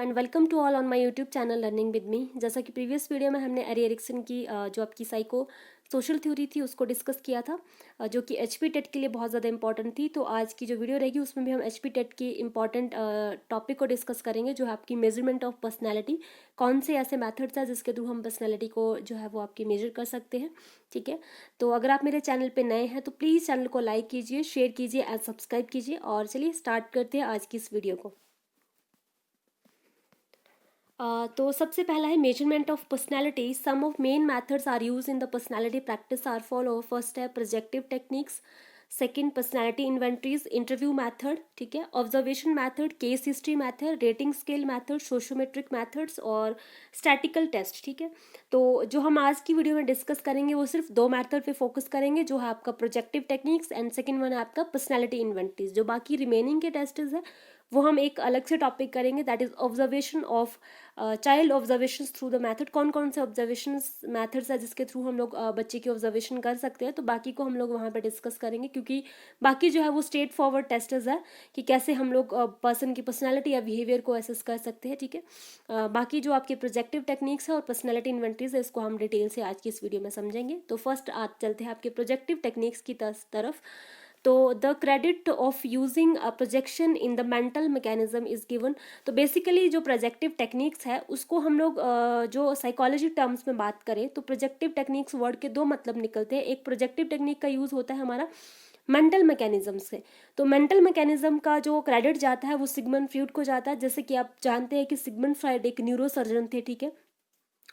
And welcome to all on my YouTube channel learning with me. जैसा कि previous video में हमने एरी Ericsson की जो आपकी साइको सोशल थ्योरी थी उसको डिस्कस किया था, जो कि एचपी टेट के लिए बहुत ज़्यादा इंपॉर्टेंट थी। तो आज की जो वीडियो रहेगी उसमें भी हम एचपी टेट की इंपॉर्टेंट टॉपिक को डिस्कस करेंगे, जो है आपकी मेजरमेंट ऑफ पर्सनैलिटी। कौन से ऐसे मेथड्स हैं जिसके थ्रू हम पर्सनैलिटी को जो है वो आपकी मेजर कर सकते हैं। ठीक है, तो अगर आप मेरे चैनल पे नए हैं तो प्लीज़ चैनल को लाइक कीजिए, शेयर कीजिए एंड सब्सक्राइब कीजिए। और चलिए स्टार्ट करते हैं आज की इस वीडियो को। तो सबसे पहला है measurement of personality. Some of main methods are use in the personality practice are follow. First है projective techniques, second personality inventories, interview method, ठीक है, observation method, case history method, rating scale method, sociometric methods और statical test. ठीक है, तो जो हम आज की वीडियो में डिस्कस करेंगे वो सिर्फ दो मैथड पे फोकस करेंगे, जो है आपका projective techniques and second one है आपका पर्सनैलिटी इन्वेंट्रीज। जो बाकी रिमेनिंग के टेस्ट्स है वो हम एक अलग से टॉपिक करेंगे, that is observation of child observation through the method. कौन कौन से ऑब्जर्वेशन मैथड्स है जिसके थ्रू हम लोग बच्चे की ऑब्जर्वेशन कर सकते हैं, तो बाकी को हम लोग वहाँ पे डिस्कस करेंगे, क्योंकि बाकी जो है वो स्ट्रेट फॉरवर्ड टेस्टर्स है कि कैसे हम लोग पर्सन की पर्सनैलिटी या बिहेवियर को असेस कर सकते हैं। ठीक है, बाकी जो आपके प्रोजेक्टिव टेक्निक्स है और पर्सनैलिटी इन्वेंट्रीज है इसको हम डिटेल से आज की इस वीडियो में समझेंगे। तो फर्स्ट आज चलते हैं आपके प्रोजेक्टिव टेक्निक्स की तरफ। तो the credit of using a projection in the mental mechanism is given. तो बेसिकली जो प्रोजेक्टिव टेक्निक्स है उसको हम लोग जो साइकोलॉजी टर्म्स में बात करें तो प्रोजेक्टिव टेक्निक्स वर्ड के दो मतलब निकलते हैं। एक प्रोजेक्टिव टेक्निक का यूज होता है हमारा मेंटल मैकेनिज्म से, तो मेंटल मैकेनिज्म का जो क्रेडिट जाता है वो सिगमंड फ्रॉइड को जाता है। जैसे कि आप जानते हैं कि सिगमंड फ्रॉइड एक न्यूरोसर्जन थे। ठीक है,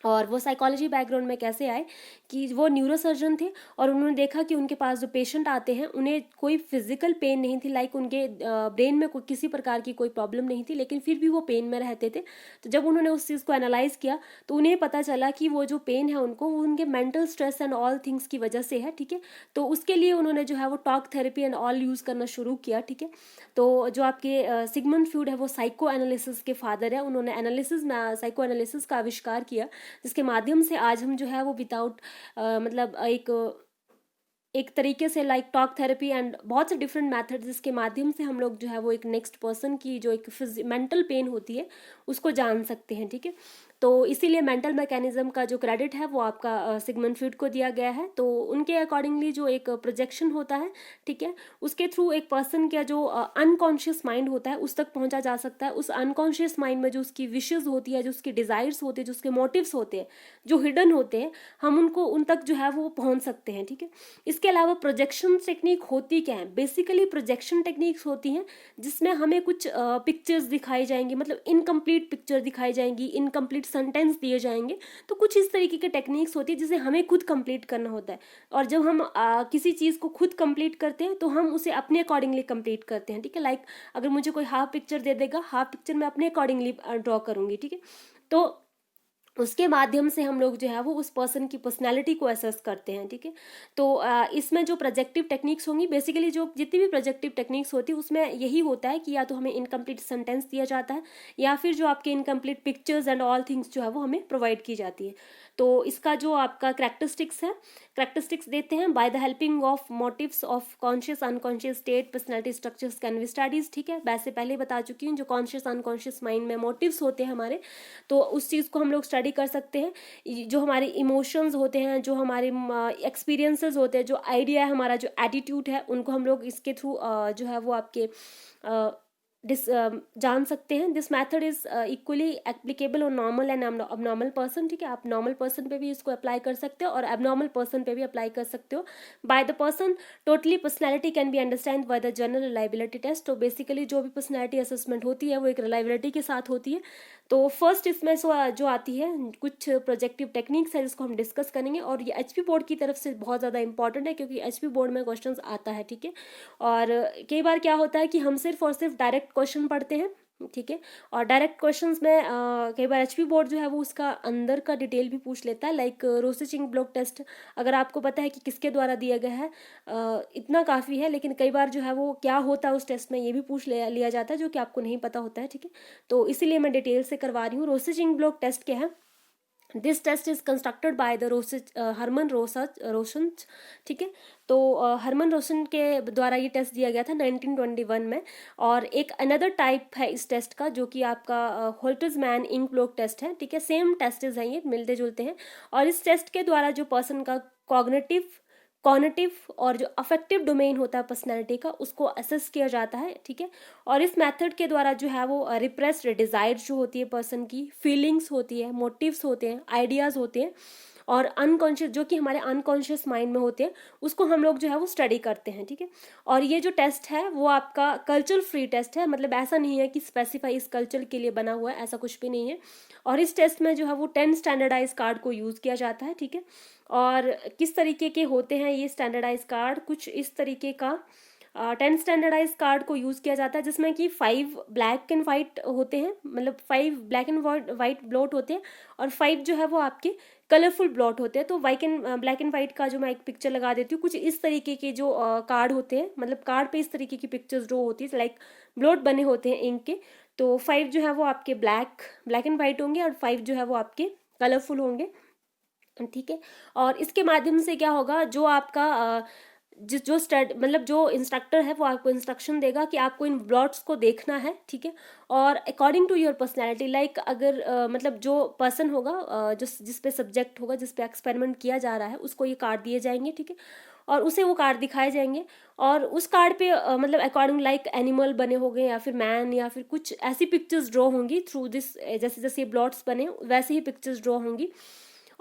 और वो साइकोलॉजी बैकग्राउंड में कैसे आए कि वो न्यूरोसर्जन थे और उन्होंने देखा कि उनके पास जो पेशेंट आते हैं उन्हें कोई फिजिकल पेन नहीं थी, लाइक उनके ब्रेन में कोई किसी प्रकार की कोई प्रॉब्लम नहीं थी, लेकिन फिर भी वो पेन में रहते थे। तो जब उन्होंने उस चीज़ को एनालाइज किया तो उन्हें पता चला कि वो जो पेन है उनको वो उनके mental stress and all things की वजह से है। ठीक है, तो उसके लिए उन्होंने जो है वो talk therapy and all use करना शुरू किया। ठीक है, तो जो आपके सिगमंड फ्रॉइड है वो साइको एनालिसिस के फादर है। उन्होंने एनालिसिस साइको एनालिसिस का आविष्कार किया, जिसके माध्यम से आज हम जो है वो विदाउट मतलब एक तरीके से लाइक टॉक थेरेपी एंड बहुत से डिफरेंट मेथड्स, जिसके माध्यम से हम लोग जो है वो एक नेक्स्ट पर्सन की जो एक मेंटल पेन होती है उसको जान सकते हैं। ठीक है, तो इसीलिए मेंटल मैकेनिज्म का जो क्रेडिट है वो आपका सिगमंड फ्रॉइड को दिया गया है। तो उनके अकॉर्डिंगली जो एक प्रोजेक्शन होता है, ठीक है, उसके थ्रू एक पर्सन का जो अनकॉन्शियस माइंड होता है उस तक पहुंचा जा सकता है। उस अनकॉन्शियस माइंड में जो उसकी विशेज होती है, जो उसकी डिजायर्स होते हैं, जो उसके मोटिव्स होते हैं, जो हिडन होते हैं, हम उनको उन तक जो है वो पहुंच सकते हैं। ठीक है, इसके अलावा प्रोजेक्शन टेक्निक होती क्या है? बेसिकली प्रोजेक्शन टेक्निक्स होती हैं जिसमें हमें कुछ पिक्चर्स दिखाई जाएंगी, मतलब इनकम्प्लीट पिक्चर दिखाई जाएंगी, इनकम्प्लीट सेंटेंस दिए जाएंगे। तो कुछ इस तरीके के टेक्निक्स होती है जिसे हमें खुद कंप्लीट करना होता है, और जब हम किसी चीज़ को खुद कंप्लीट करते हैं तो हम उसे अपने अकॉर्डिंगली कंप्लीट करते हैं। ठीक है, लाइक अगर मुझे कोई हाफ पिक्चर दे देगा, हाफ पिक्चर मैं अपने अकॉर्डिंगली ड्रॉ करूंगी। ठीक है, तो उसके माध्यम से हम लोग जो है वो उस पर्सन की पर्सनैलिटी को असेस करते हैं। ठीक है, तो इसमें जो प्रोजेक्टिव टेक्निक्स होंगी, बेसिकली जो जितनी भी प्रोजेक्टिव टेक्निक्स होती है उसमें यही होता है कि या तो हमें इनकम्प्लीट सेंटेंस दिया जाता है या फिर जो आपके incomplete pictures and all things जो है वो हमें प्रोवाइड की जाती है। तो इसका जो आपका करैक्टरिस्टिक्स है, करैक्टरिस्टिक्स देते हैं by the helping of motives of conscious unconscious state personality structures can be studies. ठीक है, वैसे पहले बता चुकी हूँ, जो कॉन्शियस अनकॉन्शियस माइंड में मोटिव्स होते हैं हमारे, तो उस चीज़ को हम लोग स्टडी कर सकते हैं। जो हमारे इमोशंस होते हैं, जो हमारे एक्सपीरियंसेस होते हैं, जो आइडिया है हमारा, जो एटीट्यूड है, उनको हम लोग इसके थ्रू जो है वो आपके जान सकते हैं। This method is equally applicable on normal and abnormal person. ठीक है, आप नॉर्मल पर्सन पे भी इसको अप्लाई कर सकते हो और एबनॉर्मल पर्सन पे भी अप्लाई कर सकते हो। By the person totally personality can be understand by the general reliability test. तो बेसिकली जो भी पर्सनैलिटी असेसमेंट होती है वो एक रिलायबिलिटी के साथ होती है। तो फर्स्ट इसमें जो आती है कुछ प्रोजेक्टिव टेक्निक्स है जिसको हम डिस्कस करेंगे, और ये एचपी बोर्ड की तरफ से बहुत ज़्यादा इंपॉर्टेंट है क्योंकि एचपी बोर्ड में क्वेश्चन आता है। ठीक है, और कई बार क्या होता है कि हम सिर्फ और सिर्फ डायरेक्ट क्वेश्चन पढ़ते हैं। ठीक है, और डायरेक्ट क्वेश्चंस में कई बार एचपी बोर्ड जो है वो उसका अंदर का डिटेल भी पूछ लेता है, लाइक रोसेचिंग ब्लॉक टेस्ट। अगर आपको पता है कि किसके द्वारा दिया गया है इतना काफ़ी है, लेकिन कई बार जो है वो क्या होता है उस टेस्ट में ये भी पूछ लिया जाता है, जो कि आपको नहीं पता होता है। ठीक है, तो इसीलिए मैं डिटेल से करवा रही हूँ। रोसेचिंग ब्लॉक टेस्ट क्या है? This test is constructed by the Herman Rorschach, ठीक है। तो हरमन रोशन के द्वारा ये टेस्ट दिया गया था 1921 में। और एक अनदर टाइप है इस टेस्ट का, जो कि आपका होल्टर्समैन इंक ब्लॉक टेस्ट है, ठीक है। सेम टेस्टेज हैं, ये मिलते जुलते हैं। और इस टेस्ट के द्वारा जो पर्सन का कॉग्निटिव और जो अफेक्टिव डोमेन होता है पर्सनैलिटी का, उसको असेस किया जाता है, ठीक है। और इस मेथड के द्वारा जो है वो रिप्रेस्ड डिजायर जो होती है पर्सन की, फीलिंग्स होती है, मोटिव्स होते हैं, आइडियाज होते हैं, और अनकॉन्शियस जो कि हमारे अनकॉन्शियस माइंड में होते हैं, उसको हम लोग जो है वो स्टडी करते हैं, ठीक है। और ये जो टेस्ट है वो आपका कल्चर फ्री टेस्ट है, मतलब ऐसा नहीं है कि स्पेसिफाई इस कल्चर के लिए बना हुआ है, ऐसा कुछ भी नहीं है। और इस टेस्ट में जो है वो 10 स्टैंडर्डाइज कार्ड को यूज किया जाता है, ठीक है। और किस तरीके के होते हैं ये स्टैंडर्डाइज कार्ड, कुछ इस तरीके का 10 स्टैंडर्डाइज कार्ड को यूज किया जाता है, जिसमें कि 5 ब्लैक एंड वाइट होते हैं, मतलब 5 ब्लैक एंड वाइट ब्लॉट होते हैं, और 5 जो है वो आपके कलरफुल ब्लॉट होते हैं। तो ब्लैक एंड वाइट का जो मैं एक पिक्चर लगा देती हूँ, कुछ इस तरीके के जो कार्ड होते हैं, मतलब कार्ड पे इस तरीके की पिक्चर्स ड्रॉ होती है, लाइक ब्लॉट बने होते हैं इंक के। तो 5 जो है वो आपके ब्लैक एंड वाइट होंगे, और 5 जो है वो आपके कलरफुल होंगे, ठीक है। और इसके माध्यम से क्या होगा, जो आपका जिस जो स्टड मतलब जो इंस्ट्रक्टर है वो आपको इंस्ट्रक्शन देगा कि आपको इन ब्लॉट्स को देखना है, ठीक है। और according to your personality, like अगर मतलब जो पर्सन होगा, जिस पे सब्जेक्ट होगा, जिस पे एक्सपेरिमेंट किया जा रहा है, उसको ये कार्ड दिए जाएंगे, ठीक है। और उसे वो कार्ड दिखाए जाएंगे, और उस कार्ड पे मतलब अकॉर्डिंग लाइक एनिमल बने होंगे, या फिर मैन, या फिर कुछ ऐसी पिक्चर्स ड्रॉ होंगी थ्रू दिस, जैसे जैसे ये ब्लॉट्स बने वैसे ही पिक्चर्स ड्रॉ होंगी।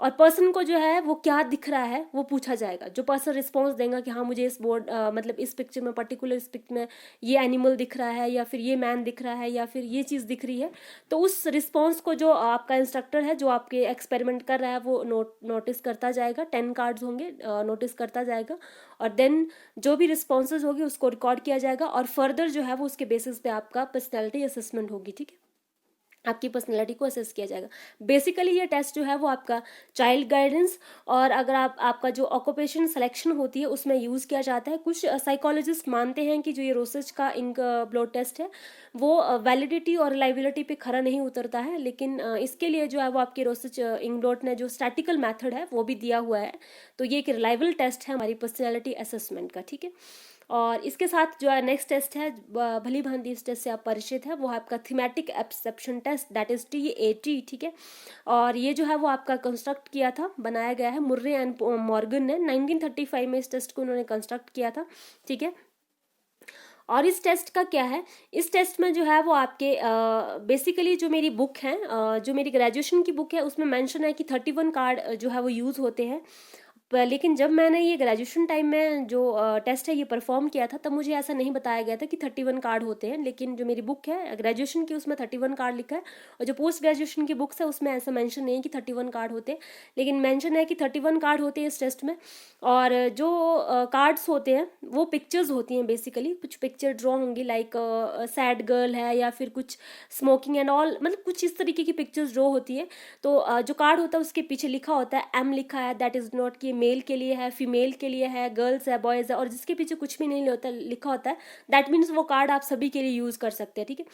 और पर्सन को जो है वो क्या दिख रहा है वो पूछा जाएगा। जो पर्सन रिस्पॉन्स देगा कि हाँ मुझे इस मतलब इस पिक्चर में, पर्टिकुलर इस पिक्चर में ये एनिमल दिख रहा है, या फिर ये मैन दिख रहा है, या फिर ये चीज़ दिख रही है, तो उस रिस्पॉन्स को जो आपका इंस्ट्रक्टर है, जो आपके एक्सपेरिमेंट कर रहा है, वो नोटिस करता जाएगा। 10 कार्ड्स होंगे, नोटिस करता जाएगा। और देन जो भी रिस्पॉन्सेज होगी उसको रिकॉर्ड किया जाएगा, और फर्दर जो है वो उसके बेसिस पे आपका पर्सनैलिटी असेसमेंट होगी, ठीक है। आपकी पर्सनैलिटी को असेस किया जाएगा। बेसिकली ये टेस्ट जो है वो आपका चाइल्ड गाइडेंस, और अगर आपका जो ऑक्यूपेशन सिलेक्शन होती है उसमें यूज़ किया जाता है। कुछ साइकोलॉजिस्ट मानते हैं कि जो ये रोसेज का इंक ब्लड टेस्ट है वो वैलिडिटी और रिलायबिलिटी पे खरा नहीं उतरता है, लेकिन इसके लिए जो है वो आपके रोसेज इंक ब्लड ने जो स्टैटिकल मैथड है वो भी दिया हुआ है। तो ये एक रिलायबल टेस्ट है हमारी पर्सनैलिटी असेसमेंट का, ठीक है। और इसके साथ जो है नेक्स्ट टेस्ट है, भली भांति इस टेस्ट से आप परिचित है, वो है आपका thematic apperception test, that is TAT, ठीक है। और ये जो है वो आपका कंस्ट्रक्ट किया था, बनाया गया है मुर्रे एंड मॉर्गन ने 1935 में इस टेस्ट को उन्होंने कंस्ट्रक्ट किया था, ठीक है। और इस टेस्ट का क्या है, इस टेस्ट में जो है वो आपके बेसिकली जो मेरी बुक है, जो मेरी ग्रेजुएशन की बुक है, उसमें मेंशन है कि 31 कार्ड जो है वो यूज़ होते हैं। लेकिन जब मैंने ये ग्रेजुएशन टाइम में जो टेस्ट है ये परफॉर्म किया था, तब मुझे ऐसा नहीं बताया गया था कि 31 कार्ड होते हैं। लेकिन जो मेरी बुक है ग्रेजुएशन की, उसमें 31 कार्ड लिखा है, और जो पोस्ट ग्रेजुएशन की बुक्स है उसमें ऐसा मेंशन नहीं है कि 31 कार्ड होते हैं, लेकिन मेंशन है कि 31 कार्ड होते हैं इस टेस्ट में। और जो कार्ड्स होते हैं वो पिक्चर्स होती हैं, बेसिकली कुछ पिक्चर ड्रॉ होंगी, लाइक सैड गर्ल है, या फिर कुछ स्मोकिंग एंड ऑल, मतलब कुछ इस तरीके की पिक्चर्स ड्रॉ होती है। तो जो कार्ड होता है उसके पीछे लिखा होता है M लिखा है, दैट इज नॉट कि मेल के लिए है, फीमेल के लिए है, गर्ल्स है, बॉयज है, और जिसके पीछे कुछ भी नहीं होता लिखा होता है, दैट मीन्स वो कार्ड आप सभी के लिए यूज कर सकते हैं, ठीक है।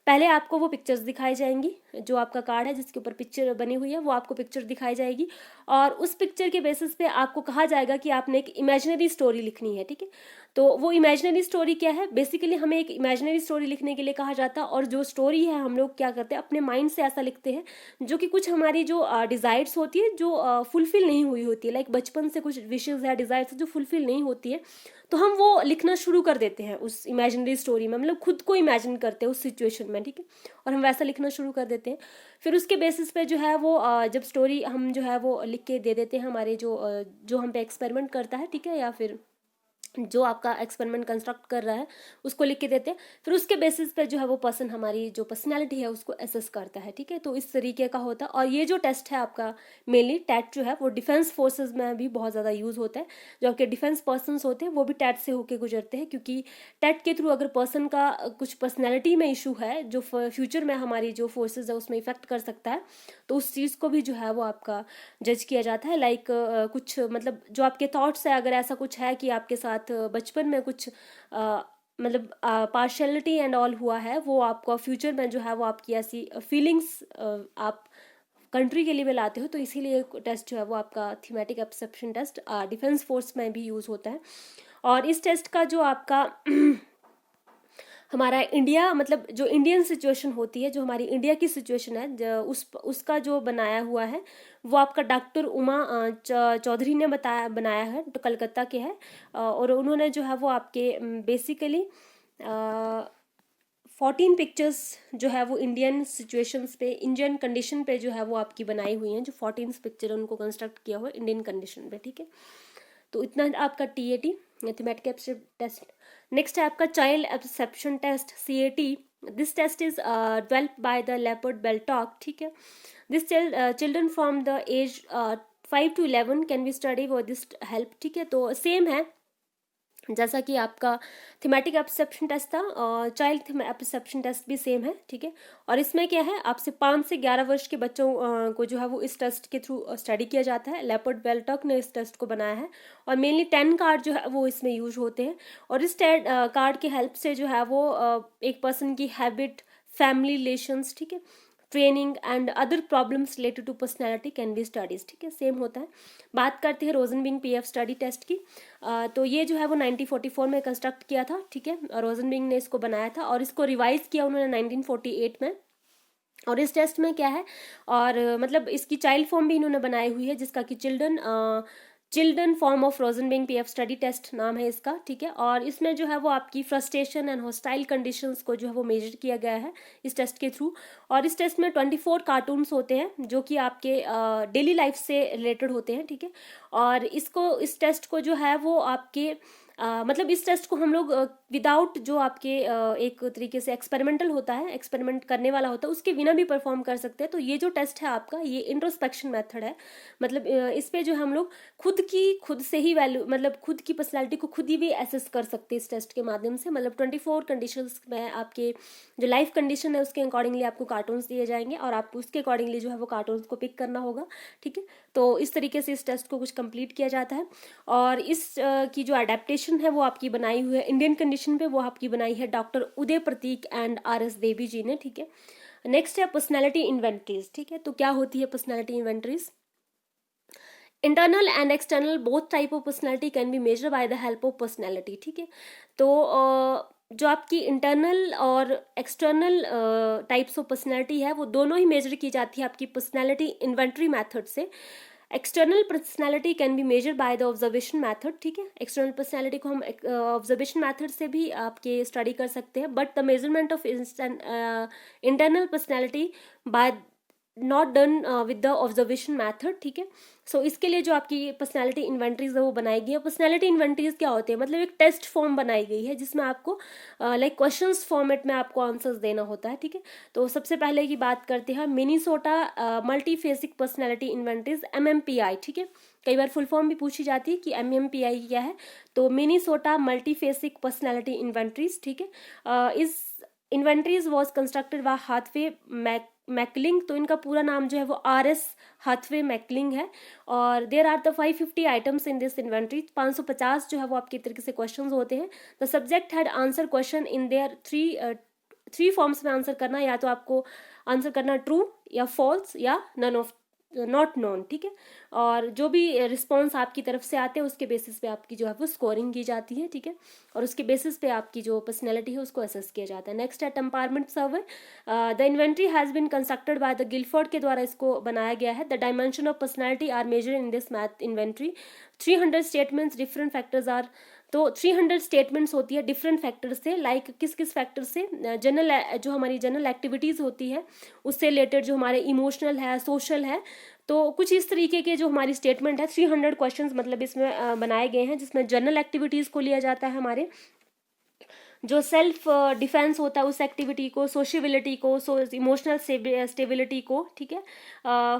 पहले आपको वो पिक्चर्स दिखाई जाएंगी, जो आपका कार्ड है जिसके ऊपर पिक्चर बनी हुई है वो आपको पिक्चर दिखाई जाएगी, और उस पिक्चर के बेसिस पे आपको कहा जाएगा कि आपने एक इमेजिनरी स्टोरी लिखनी है, ठीक है। तो वो इमेजिनरी स्टोरी क्या है, बेसिकली हमें एक इमेजिनरी स्टोरी लिखने के लिए कहा जाता है, और जो स्टोरी है हम लोग क्या करते हैं, अपने माइंड से ऐसा लिखते हैं जो कि कुछ हमारी जो डिजायर्स होती है जो फुलफिल नहीं हुई होती है, लाइक बचपन से कुछ विशेज है, डिजायर्स जो फुलफिल नहीं होती है, तो हम वो लिखना शुरू कर देते हैं उस इमेजिनरी स्टोरी में, मतलब खुद को इमेजिन करते हैं उस सिचुएशन में, ठीक है। और हम वैसा लिखना शुरू कर देते हैं। फिर उसके बेसिस पे जो है वो जब स्टोरी हम जो है वो लिख के दे देते हैं हमारे जो हम पे एक्सपेरिमेंट करता है, ठीक है, या फिर जो आपका एक्सपेरिमेंट कंस्ट्रक्ट कर रहा है उसको लिख के देते हैं। फिर उसके बेसिस पे जो है वो पर्सन हमारी जो पर्सनैलिटी है उसको एसेस करता है, ठीक है। तो इस तरीके का होता है। और ये जो टेस्ट है आपका मेनली टैट जो है वो डिफेंस फोर्सेज में भी बहुत ज़्यादा यूज़ होता है। जो आपके डिफेंस पर्सन होते हैं वो भी टैट से होके गुजरते हैं, क्योंकि टैट के थ्रू अगर पर्सन का कुछ पर्सनैलिटी में इशू है जो फ्यूचर में हमारी जो फोर्सेज है उसमें इफेक्ट कर सकता है, तो उस चीज़ को भी जो है वो आपका जज किया जाता है। लाइक कुछ मतलब जो आपके थॉट्स है, अगर ऐसा कुछ है कि आपके साथ बचपन में कुछ मतलब पार्शलिटी एंड ऑल हुआ है, वो आपको फ्यूचर में जो है वो आपकी ऐसी फीलिंग्स आप कंट्री के लिए भी लाते हो, तो इसीलिए टेस्ट जो है वो आपका thematic apperception test defence force में भी यूज़ होता है। और इस टेस्ट का जो आपका हमारा इंडिया, मतलब जो इंडियन सिचुएशन होती है, जो हमारी इंडिया की सिचुएशन है, उसका जो बनाया हुआ है वो आपका डॉक्टर उमा चौधरी ने बनाया है, तो कलकत्ता के है। और उन्होंने जो है वो आपके बेसिकली 14 पिक्चर्स जो है वो इंडियन सिचुएशंस पे, इंडियन कंडीशन पे जो है वो आपकी बनाई हुई हैं, जो 14 पिक्चर उनको कंस्ट्रक्ट किया हुआ है इंडियन कंडीशन पे, ठीक है। तो इतना आपका TAT mathematic aptitude test. Next है आपका child apperception test CAT। This test is developed by the Leopold Bellak, ठीक है। This children from the age 5 to 11 can be study for this help, ठीक है। तो सेम है जैसा कि आपका थीमेटिक एब्सेप्शन टेस्ट था, और चाइल्ड एब्सेप्शन टेस्ट भी सेम है, ठीक है। और इसमें क्या है, आपसे 5 से 11 वर्ष के बच्चों को जो है वो इस टेस्ट के थ्रू स्टडी किया जाता है। लेपर्ड बेलटॉक ने इस टेस्ट को बनाया है, और मेनली 10 कार्ड जो है वो इसमें यूज होते हैं। और इस कार्ड के हेल्प से जो है वो एक पर्सन की हैबिट, फैमिली रिलेशंस, ठीक है, training and other problems related to personality can be studies, ठीक है, सेम होता है। बात करते हैं रोजनबिंग PF स्टडी टेस्ट की। तो ये जो है वो 1944 में कंस्ट्रक्ट किया था, ठीक है। रोजनबिंग ने इसको बनाया था, और इसको रिवाइज किया उन्होंने 1948 में। और इस टेस्ट में क्या है, और मतलब इसकी चाइल्ड फॉर्म भी इन्होंने बनाई हुई है, जिसका कि children form of Rosenzweig PF study test नाम है इसका, ठीक है। और इसमें जो है वो आपकी फ्रस्ट्रेशन एंड हॉस्टाइल कंडीशंस को जो है वो मेजर किया गया है इस टेस्ट के थ्रू। और इस टेस्ट में 24 कार्टून्स होते हैं जो कि आपके डेली लाइफ से रिलेटेड होते हैं, ठीक है। और इस टेस्ट को जो है वो आपके मतलब इस टेस्ट को हम लोग विदाउट जो आपके एक तरीके से एक्सपेरिमेंटल होता है, एक्सपेरिमेंट करने वाला होता है, उसके बिना भी परफॉर्म कर सकते हैं। तो ये जो टेस्ट है आपका, ये इंट्रोस्पेक्शन मेथड है। मतलब इस पे जो हम लोग खुद से ही वैल्यू, मतलब खुद की पर्सनैलिटी को खुद ही भी एसेस कर सकते हैं इस टेस्ट के माध्यम से। मतलब 24 कंडीशंस में आपके जो लाइफ कंडीशन है उसके अकॉर्डिंगली आपको कार्टून्स दिए जाएंगे, और आपको उसके अकॉर्डिंगली जो है वो कार्टून्स को पिक करना होगा, ठीक है। तो इस तरीके से इस टेस्ट को कुछ कंप्लीट किया जाता है। और इस की जो अडेप्टेशन है वो आपकी बनाई हुई है इंडियन कंडीशन पे, वो आपकी बनाई है doctor Uday Prateek and RS Devi ji ने, ठीक है। नेक्स्ट है पर्सनैलिटी इन्वेंटरीज, ठीक है। तो क्या होती है personality inventories? Internal and external both type of personality can B measure by the help of personality, ठीक है। तो जो आपकी इंटरनल और एक्सटर्नल टाइप्स ऑफ पर्सनैलिटी है वो दोनों ही मेजर की जाती है आपकी पर्सनैलिटी इन्वेंटरी मेथड से। External personality can B measure by the observation method, ठीक है। एक्सटर्नल पर्सनैलिटी को हम ऑब्जर्वेशन मेथड से भी आपके स्टडी कर सकते हैं, but the measurement of internal personality by not done with the observation method, ठीक है। सो इसके लिए जो आपकी पर्सनैलिटी इन्वेंटरीज है वो बनाई गई है। पर्सनैलिटी इन्वेंटरीज क्या होते हैं, मतलब एक टेस्ट फॉर्म बनाई गई है जिसमें आपको लाइक क्वेश्चंस फॉर्मेट में आपको आंसर्स देना होता है, ठीक है। तो सबसे पहले की बात करते हैं मिनीसोटा मल्टीफेसिक पर्सनैलिटी इन्वेंटरीज MMPI, ठीक है। कई बार फुल फॉर्म भी पूछी जाती है कि MMPI क्या है, तो मिनीसोटा मल्टीफेसिक पर्सनैलिटी इन्वेंटरीज, ठीक है। इस inventories was constructed by Hathaway McKinley, तो इनका पूरा नाम जो है वो RS हाथवे मैकलिंग है। और there are the 550 items in this inventory, 550 जो है वो आपके तरीके से क्वेश्चंस होते हैं। The subject had answer question in their three forms में आंसर करना, या तो आपको आंसर करना ट्रू या फॉल्स या नन ऑफ नॉट नोन, ठीक है। और जो भी रिस्पॉन्स आपकी तरफ से आते हैं उसके बेसिस पे आपकी जो है वो स्कोरिंग की जाती है, ठीक है। और उसके बेसिस पे आपकी जो पर्सनैलिटी है उसको असेस किया जाता है। नेक्स्ट है temperament survey. The inventory has been constructed by the Guilford के द्वारा इसको बनाया गया है। The dimension of personality are measure in this math inventory. 300 statements, different factors are, तो 300 स्टेटमेंट्स होती है डिफरेंट फैक्टर से, लाइक किस किस फैक्टर से, जनरल जो हमारी जनरल एक्टिविटीज होती है उससे रिलेटेड, जो हमारे इमोशनल है, सोशल है, तो कुछ इस तरीके के जो हमारी स्टेटमेंट है। 300 क्वेश्चंस मतलब इसमें बनाए गए हैं, जिसमें जनरल एक्टिविटीज को लिया जाता है, हमारे जो सेल्फ डिफेंस होता है उस एक्टिविटी को, सोशबिलिटी को, इमोशनल स्टेबिलिटी को, ठीक है,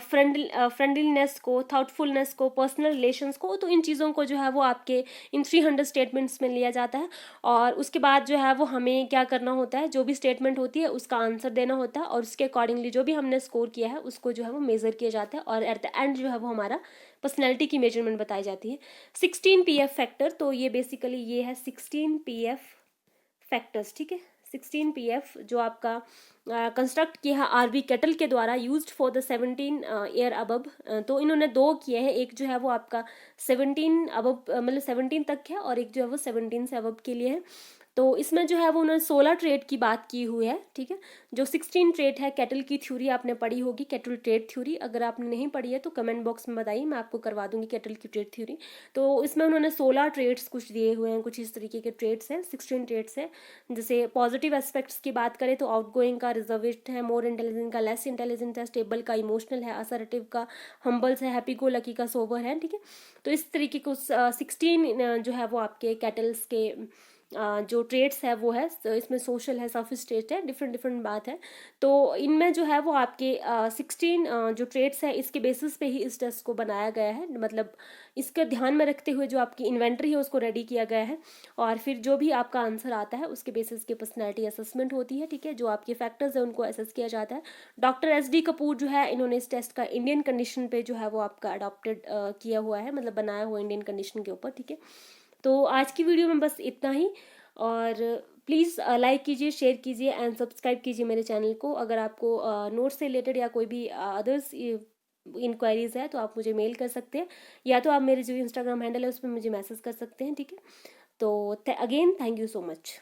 फ्रेंडलीनेस को, थॉटफुलनेस को, पर्सनल रिलेशंस को, तो इन चीज़ों को जो है वो आपके इन 300 स्टेटमेंट्स में लिया जाता है। और उसके बाद जो है वो हमें क्या करना होता है, जो भी स्टेटमेंट होती है उसका आंसर देना होता है, और उसके अकॉर्डिंगली जो भी हमने स्कोर किया है उसको जो है वो मेजर किया जाता है, और एट द एंड जो है वो हमारा पर्सनैलिटी की मेजरमेंट बताई जाती है। 16 PF फैक्टर, तो ये बेसिकली ये है 16 PF फैक्टर्स, ठीक है, 16 PF जो आपका कंस्ट्रक्ट किया है आरवी केटल के द्वारा, used for the 17 year above. तो इन्होंने 2 किए हैं, एक जो है वो आपका 17 अबव मतलब 17 तक है, और एक जो है वो 17 से अबव के लिए है। तो इसमें जो है वो उन्होंने 16 ट्रेड की बात की हुई है, ठीक है। जो 16 ट्रेड है, केटल की थ्योरी आपने पढ़ी होगी, केटल ट्रेड थ्योरी। अगर आपने नहीं पढ़ी है तो कमेंट बॉक्स में बताइए, मैं आपको करवा दूंगी केटल की ट्रेड थ्योरी। तो इसमें उन्होंने 16 ट्रेड्स कुछ दिए हुए हैं, कुछ इस तरीके के ट्रेड्स हैं, 16 ट्रेड्स हैं। जैसे पॉजिटिव एस्पेक्ट्स की बात करें तो आउटगोइंग का, रिजर्विस्ट है, मोर इंटेलिजेंट का, लेस इंटेलिजेंट है, स्टेबल का, इमोशनल है, असर्टिव का, हम्बल्स है, हैप्पी गो लकी का, सोबर है, ठीक है। तो इस तरीके को 16 जो है वो आपके कैटल्स के जो ट्रेड्स है वो है। इसमें सोशल है, सफिस्टिकेटेड है, डिफरेंट डिफरेंट बात है। तो इनमें जो है वो आपके 16 जो ट्रेड्स है, इसके बेसिस पे ही इस टेस्ट को बनाया गया है। मतलब इसका ध्यान में रखते हुए जो आपकी इन्वेंट्री है उसको रेडी किया गया है, और फिर जो भी आपका आंसर आता है उसके बेसिस के पर्सनैलिटी असेसमेंट होती है, ठीक है। जो आपके फैक्टर्स है उनको असेस किया जाता है। डॉक्टर SD कपूर जो है, इन्होंने इस टेस्ट का इंडियन कंडीशन पे जो है वो आपका अडॉप्टेड किया हुआ है, मतलब बनाया हुआ इंडियन कंडीशन के ऊपर, ठीक है। तो आज की वीडियो में बस इतना ही, और प्लीज़ लाइक कीजिए, शेयर कीजिए एंड सब्सक्राइब कीजिए मेरे चैनल को। अगर आपको नोट्स से रिलेटेड या कोई भी अदर्स इंक्वायरीज है तो आप मुझे मेल कर सकते हैं, या तो आप मेरे जो इंस्टाग्राम हैंडल है उस पर मुझे मैसेज कर सकते हैं, ठीक है। तो again thank you so much.